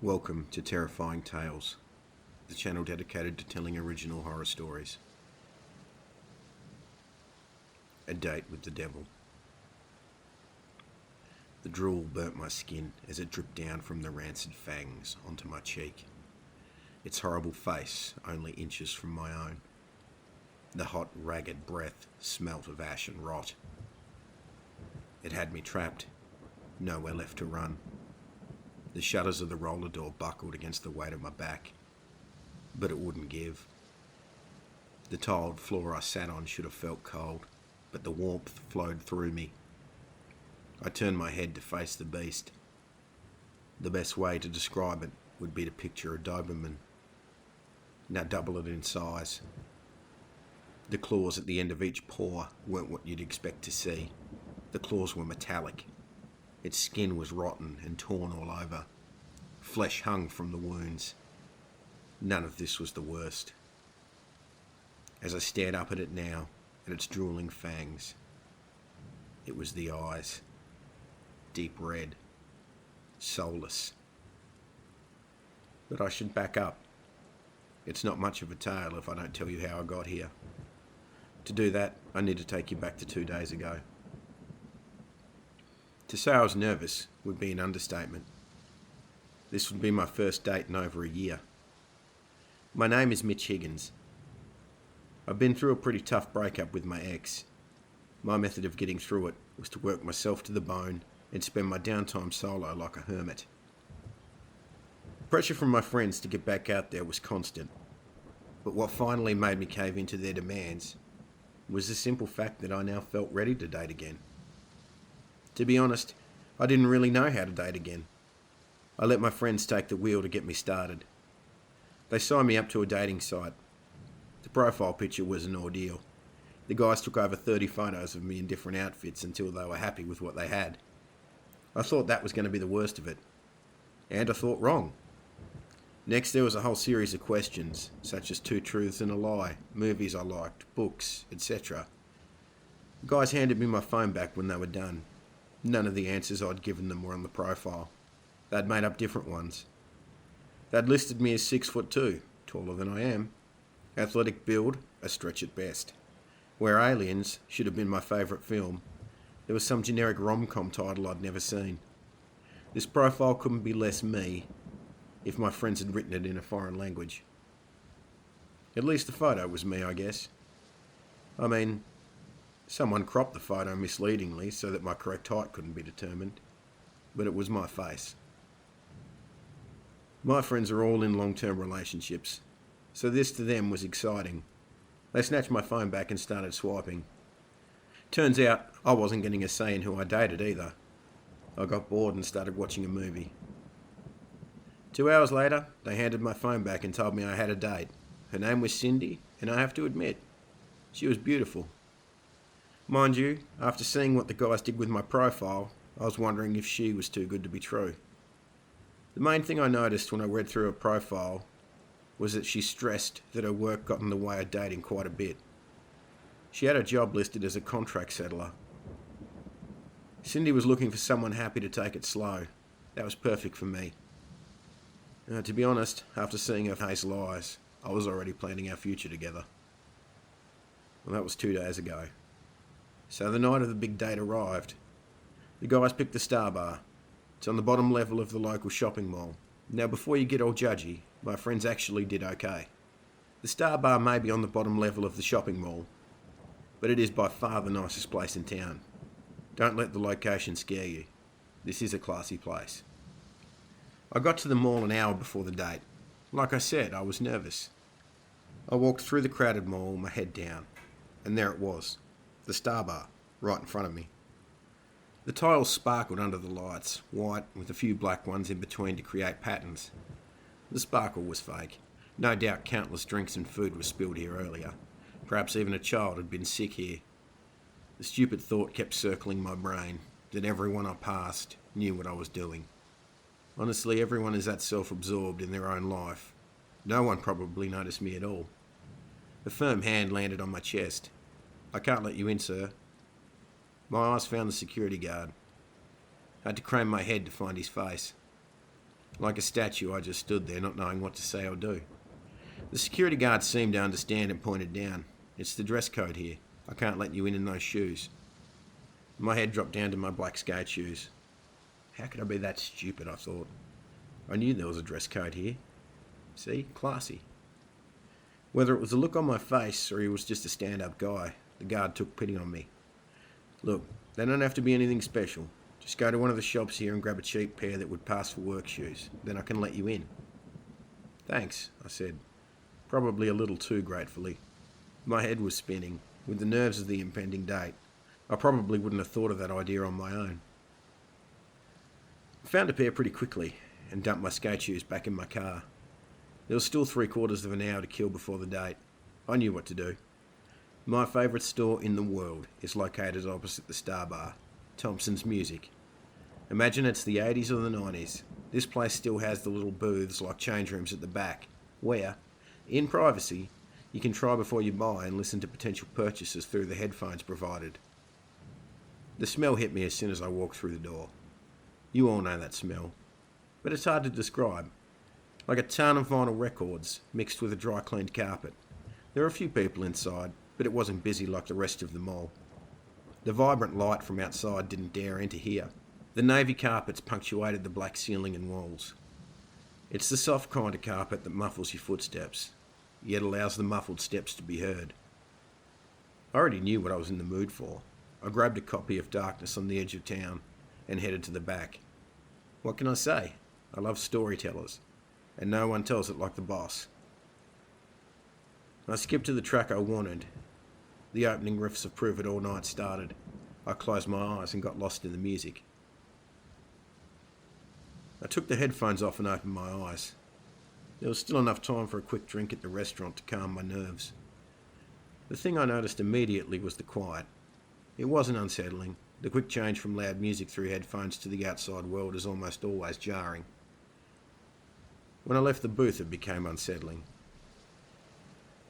Welcome to Terrifying Tales, the channel dedicated to telling original horror stories. A Date with the Devil. The drool burnt my skin as it dripped down from the rancid fangs onto my cheek. Its horrible face only inches from my own. The hot, ragged breath smelt of ash and rot. It had me trapped, nowhere left to run. The shutters of the roller door buckled against the weight of my back, but it wouldn't give. The tiled floor I sat on should have felt cold, but the warmth flowed through me. I turned my head to face the beast. The best way to describe it would be to picture a Doberman. Now double it in size. The claws at the end of each paw weren't what you'd expect to see. The claws were metallic. Its skin was rotten and torn all over. Flesh hung from the wounds. None of this was the worst. As I stared up at it now, at its drooling fangs, it was the eyes. Deep red. Soulless. But I should back up. It's not much of a tale if I don't tell you how I got here. To do that, I need to take you back to 2 days ago. To say I was nervous would be an understatement. This would be my first date in over a year. My name is Mitch Higgins. I've been through a pretty tough breakup with my ex. My method of getting through it was to work myself to the bone and spend my downtime solo like a hermit. Pressure from my friends to get back out there was constant, but what finally made me cave into their demands was the simple fact that I now felt ready to date again. To be honest, I didn't really know how to date again. I let my friends take the wheel to get me started. They signed me up to a dating site. The profile picture was an ordeal. The guys took over 30 photos of me in different outfits until they were happy with what they had. I thought that was going to be the worst of it. And I thought wrong. Next there was a whole series of questions, such as 2 truths and a lie, movies I liked, books, etc. The guys handed me my phone back when they were done. None of the answers I'd given them were on the profile. They'd made up different ones. They'd listed me as 6'2", taller than I am. Athletic build, a stretch at best. Where Aliens should have been my favourite film, there was some generic rom-com title I'd never seen. This profile couldn't be less me if my friends had written it in a foreign language. At least the photo was me, I guess. I mean, someone cropped the photo misleadingly so that my correct height couldn't be determined, but it was my face. My friends are all in long-term relationships, so this to them was exciting. They snatched my phone back and started swiping. Turns out I wasn't getting a say in who I dated either. I got bored and started watching a movie. 2 hours later, they handed my phone back and told me I had a date. Her name was Cindy, and I have to admit, she was beautiful. Mind you, after seeing what the guys did with my profile, I was wondering if she was too good to be true. The main thing I noticed when I read through her profile was that she stressed that her work got in the way of dating quite a bit. She had a job listed as a contract settler. Cindy was looking for someone happy to take it slow. That was perfect for me. To be honest, after seeing her hazel eyes, I was already planning our future together. Well, that was 2 days ago. So the night of the big date arrived. The guys picked the Star Bar. It's on the bottom level of the local shopping mall. Now, before you get all judgy, my friends actually did okay. The Star Bar may be on the bottom level of the shopping mall, but it is by far the nicest place in town. Don't let the location scare you. This is a classy place. I got to the mall an hour before the date. Like I said, I was nervous. I walked through the crowded mall, my head down, and there it was, the Star Bar, right in front of me. The tiles sparkled under the lights, white with a few black ones in between to create patterns. The sparkle was fake. No doubt countless drinks and food were spilled here earlier. Perhaps even a child had been sick here. The stupid thought kept circling my brain, that everyone I passed knew what I was doing. Honestly, everyone is that self-absorbed in their own life. No one probably noticed me at all. A firm hand landed on my chest. "I can't let you in, sir." My eyes found the security guard. I had to crane my head to find his face. Like a statue, I just stood there, not knowing what to say or do. The security guard seemed to understand and pointed down. It's the dress code here. I can't let you in those shoes. My head dropped down to my black skate shoes. How could I be that stupid, I thought. I knew there was a dress code here. See? Classy. Whether it was the look on my face or he was just a stand-up guy, the guard took pity on me. Look, they don't have to be anything special. Just go to one of the shops here and grab a cheap pair that would pass for work shoes. Then I can let you in. Thanks, I said, probably a little too gratefully. My head was spinning, with the nerves of the impending date. I probably wouldn't have thought of that idea on my own. I found a pair pretty quickly and dumped my skate shoes back in my car. There was still 3/4 of an hour to kill before the date. I knew what to do. My favourite store in the world is located opposite the Star Bar, Thompson's Music. Imagine it's the 80s or the 90s. This place still has the little booths like change rooms at the back, where, in privacy, you can try before you buy and listen to potential purchases through the headphones provided. The smell hit me as soon as I walked through the door. You all know that smell, but it's hard to describe. Like a ton of vinyl records mixed with a dry cleaned carpet. There were a few people inside, but it wasn't busy like the rest of the mall. The vibrant light from outside didn't dare enter here. The navy carpets punctuated the black ceiling and walls. It's the soft kind of carpet that muffles your footsteps, yet allows the muffled steps to be heard. I already knew what I was in the mood for. I grabbed a copy of Darkness on the Edge of Town and headed to the back. What can I say? I love storytellers, and no one tells it like the boss. I skipped to the track I wanted. The opening riffs of Prove It All Night started. I closed my eyes and got lost in the music. I took the headphones off and opened my eyes. There was still enough time for a quick drink at the restaurant to calm my nerves. The thing I noticed immediately was the quiet. It wasn't unsettling. The quick change from loud music through headphones to the outside world is almost always jarring. When I left the booth, it became unsettling.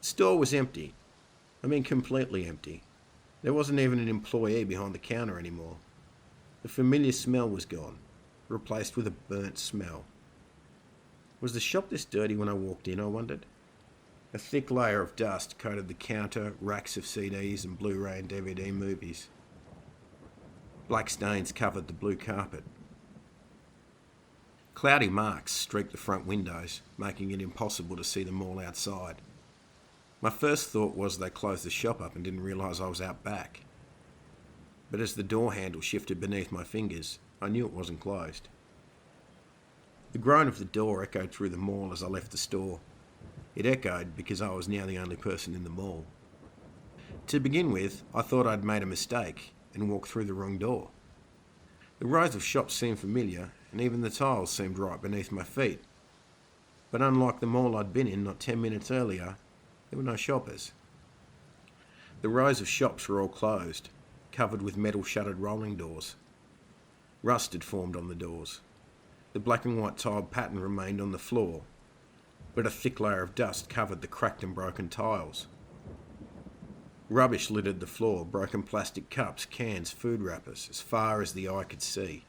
The store was empty. I mean, completely empty. There wasn't even an employee behind the counter anymore. The familiar smell was gone, replaced with a burnt smell. Was the shop this dirty when I walked in, I wondered? A thick layer of dust coated the counter, racks of CDs and Blu-ray and DVD movies. Black stains covered the blue carpet. Cloudy marks streaked the front windows, making it impossible to see them all outside. My first thought was they closed the shop up and didn't realise I was out back. But as the door handle shifted beneath my fingers, I knew it wasn't closed. The groan of the door echoed through the mall as I left the store. It echoed because I was now the only person in the mall. To begin with, I thought I'd made a mistake and walked through the wrong door. The rows of shops seemed familiar, and even the tiles seemed right beneath my feet. But unlike the mall I'd been in not 10 minutes earlier, there were no shoppers. The rows of shops were all closed, covered with metal shuttered rolling doors. Rust had formed on the doors. The black and white tiled pattern remained on the floor, but a thick layer of dust covered the cracked and broken tiles. Rubbish littered the floor, broken plastic cups, cans, food wrappers, as far as the eye could see.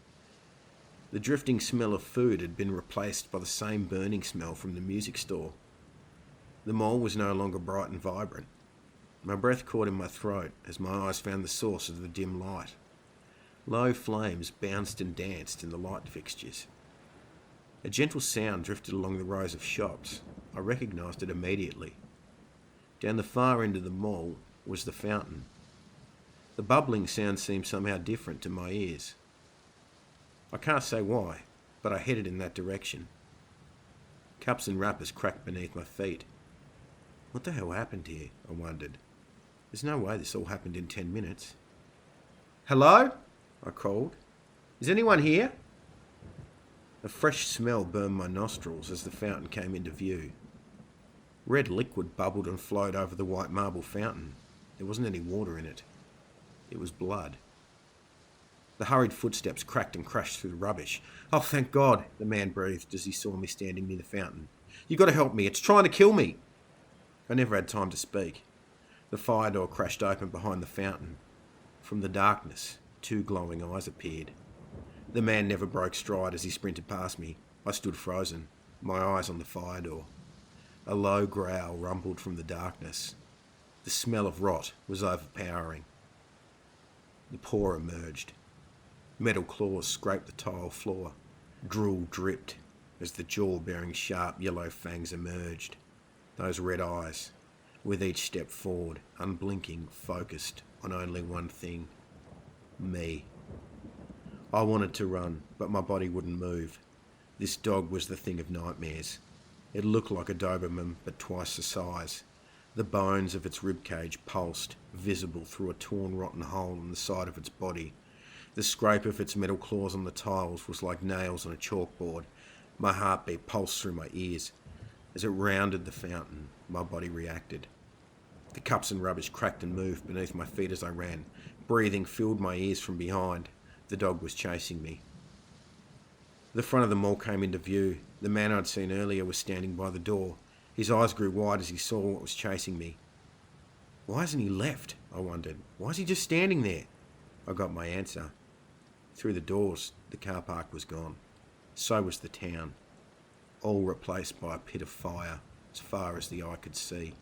The drifting smell of food had been replaced by the same burning smell from the music store. The mall was no longer bright and vibrant. My breath caught in my throat as my eyes found the source of the dim light. Low flames bounced and danced in the light fixtures. A gentle sound drifted along the rows of shops. I recognised it immediately. Down the far end of the mall was the fountain. The bubbling sound seemed somehow different to my ears. I can't say why, but I headed in that direction. Cups and wrappers cracked beneath my feet. What the hell happened here? I wondered. There's no way this all happened in 10 minutes. Hello? I called. Is anyone here? A fresh smell burned my nostrils as the fountain came into view. Red liquid bubbled and flowed over the white marble fountain. There wasn't any water in it. It was blood. The hurried footsteps cracked and crashed through the rubbish. Oh, thank God, the man breathed as he saw me standing near the fountain. You got to help me. It's trying to kill me. I never had time to speak. The fire door crashed open behind the fountain. From the darkness, 2 glowing eyes appeared. The man never broke stride as he sprinted past me. I stood frozen, my eyes on the fire door. A low growl rumbled from the darkness. The smell of rot was overpowering. The paw emerged. Metal claws scraped the tile floor. Drool dripped as the jaw-bearing sharp yellow fangs emerged. Those red eyes, with each step forward, unblinking, focused on only one thing. Me. I wanted to run, but my body wouldn't move. This dog was the thing of nightmares. It looked like a Doberman, but twice the size. The bones of its ribcage pulsed, visible through a torn, rotten hole in the side of its body. The scrape of its metal claws on the tiles was like nails on a chalkboard. My heartbeat pulsed through my ears. As it rounded the fountain, my body reacted. The cups and rubbish cracked and moved beneath my feet as I ran. Breathing filled my ears from behind. The dog was chasing me. The front of the mall came into view. The man I'd seen earlier was standing by the door. His eyes grew wide as he saw what was chasing me. Why hasn't he left? I wondered. Why is he just standing there? I got my answer. Through the doors, the car park was gone. So was the town. All replaced by a pit of fire, as far as the eye could see.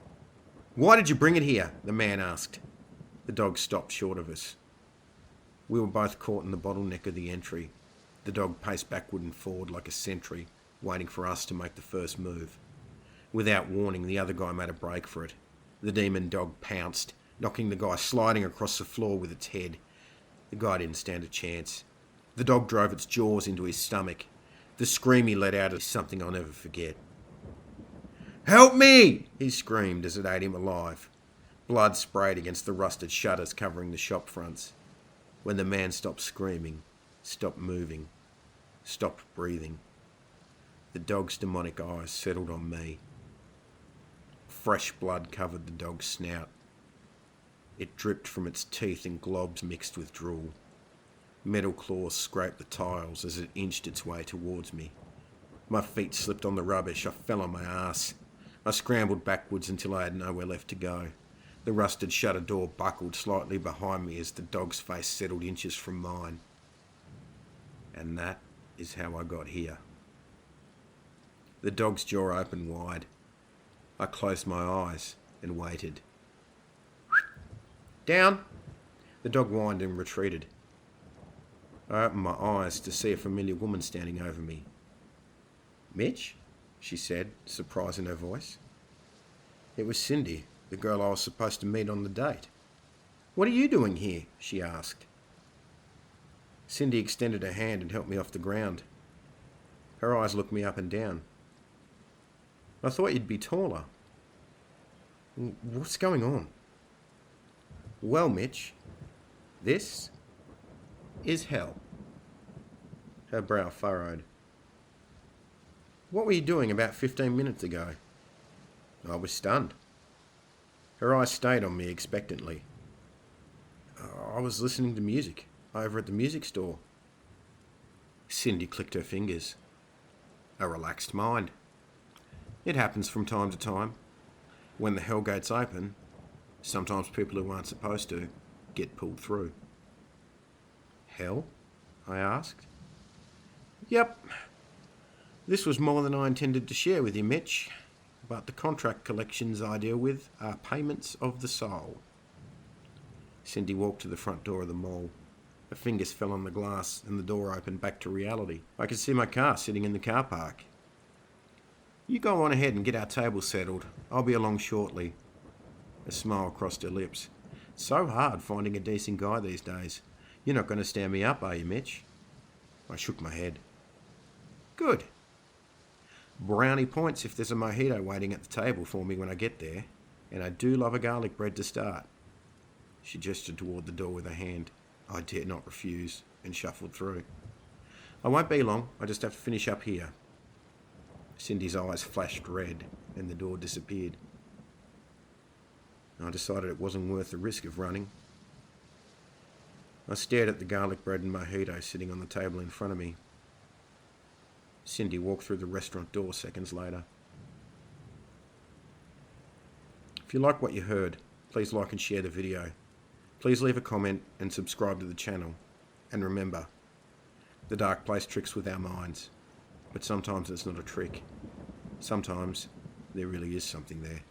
Why did you bring it here? The man asked. The dog stopped short of us. We were both caught in the bottleneck of the entry. The dog paced backward and forward like a sentry, waiting for us to make the first move. Without warning, the other guy made a break for it. The demon dog pounced, knocking the guy sliding across the floor with its head. The guy didn't stand a chance. The dog drove its jaws into his stomach. The scream he let out is something I'll never forget. "Help me!" he screamed as it ate him alive. Blood sprayed against the rusted shutters covering the shop fronts. When the man stopped screaming, stopped moving, stopped breathing, the dog's demonic eyes settled on me. Fresh blood covered the dog's snout. It dripped from its teeth in globs mixed with drool. Metal claws scraped the tiles as it inched its way towards me. My feet slipped on the rubbish. I fell on my ass. I scrambled backwards until I had nowhere left to go. The rusted shutter door buckled slightly behind me as the dog's face settled inches from mine. And that is how I got here. The dog's jaw opened wide. I closed my eyes and waited. Down! The dog whined and retreated. I opened my eyes to see a familiar woman standing over me. Mitch? She said, surprise in her voice. It was Cindy, the girl I was supposed to meet on the date. What are you doing here? She asked. Cindy extended her hand and helped me off the ground. Her eyes looked me up and down. I thought you'd be taller. What's going on? Well, Mitch, this is hell. Her brow furrowed. What were you doing about 15 minutes ago? I was stunned. Her eyes stayed on me expectantly. I was listening to music over at the music store. Cindy clicked her fingers. A relaxed mind. It happens from time to time. When the hell gates open, sometimes people who aren't supposed to get pulled through. Hell? I asked. Yep. This was more than I intended to share with you, Mitch, but the contract collections I deal with are payments of the soul. Cindy walked to the front door of the mall. Her fingers fell on the glass and the door opened back to reality. I could see my car sitting in the car park. You go on ahead and get our table settled. I'll be along shortly. A smile crossed her lips. So hard finding a decent guy these days. You're not going to stand me up, are you, Mitch? I shook my head. Good. Brownie points if there's a mojito waiting at the table for me when I get there. And I do love a garlic bread to start. She gestured toward the door with her hand. I dared not refuse and shuffled through. I won't be long. I just have to finish up here. Cindy's eyes flashed red and the door disappeared. I decided it wasn't worth the risk of running. I stared at the garlic bread and mojito sitting on the table in front of me. Cindy walked through the restaurant door seconds later. If you like what you heard, please like and share the video. Please leave a comment and subscribe to the channel. And remember, the dark place tricks with our minds, But sometimes it's not a trick. Sometimes there really is something there.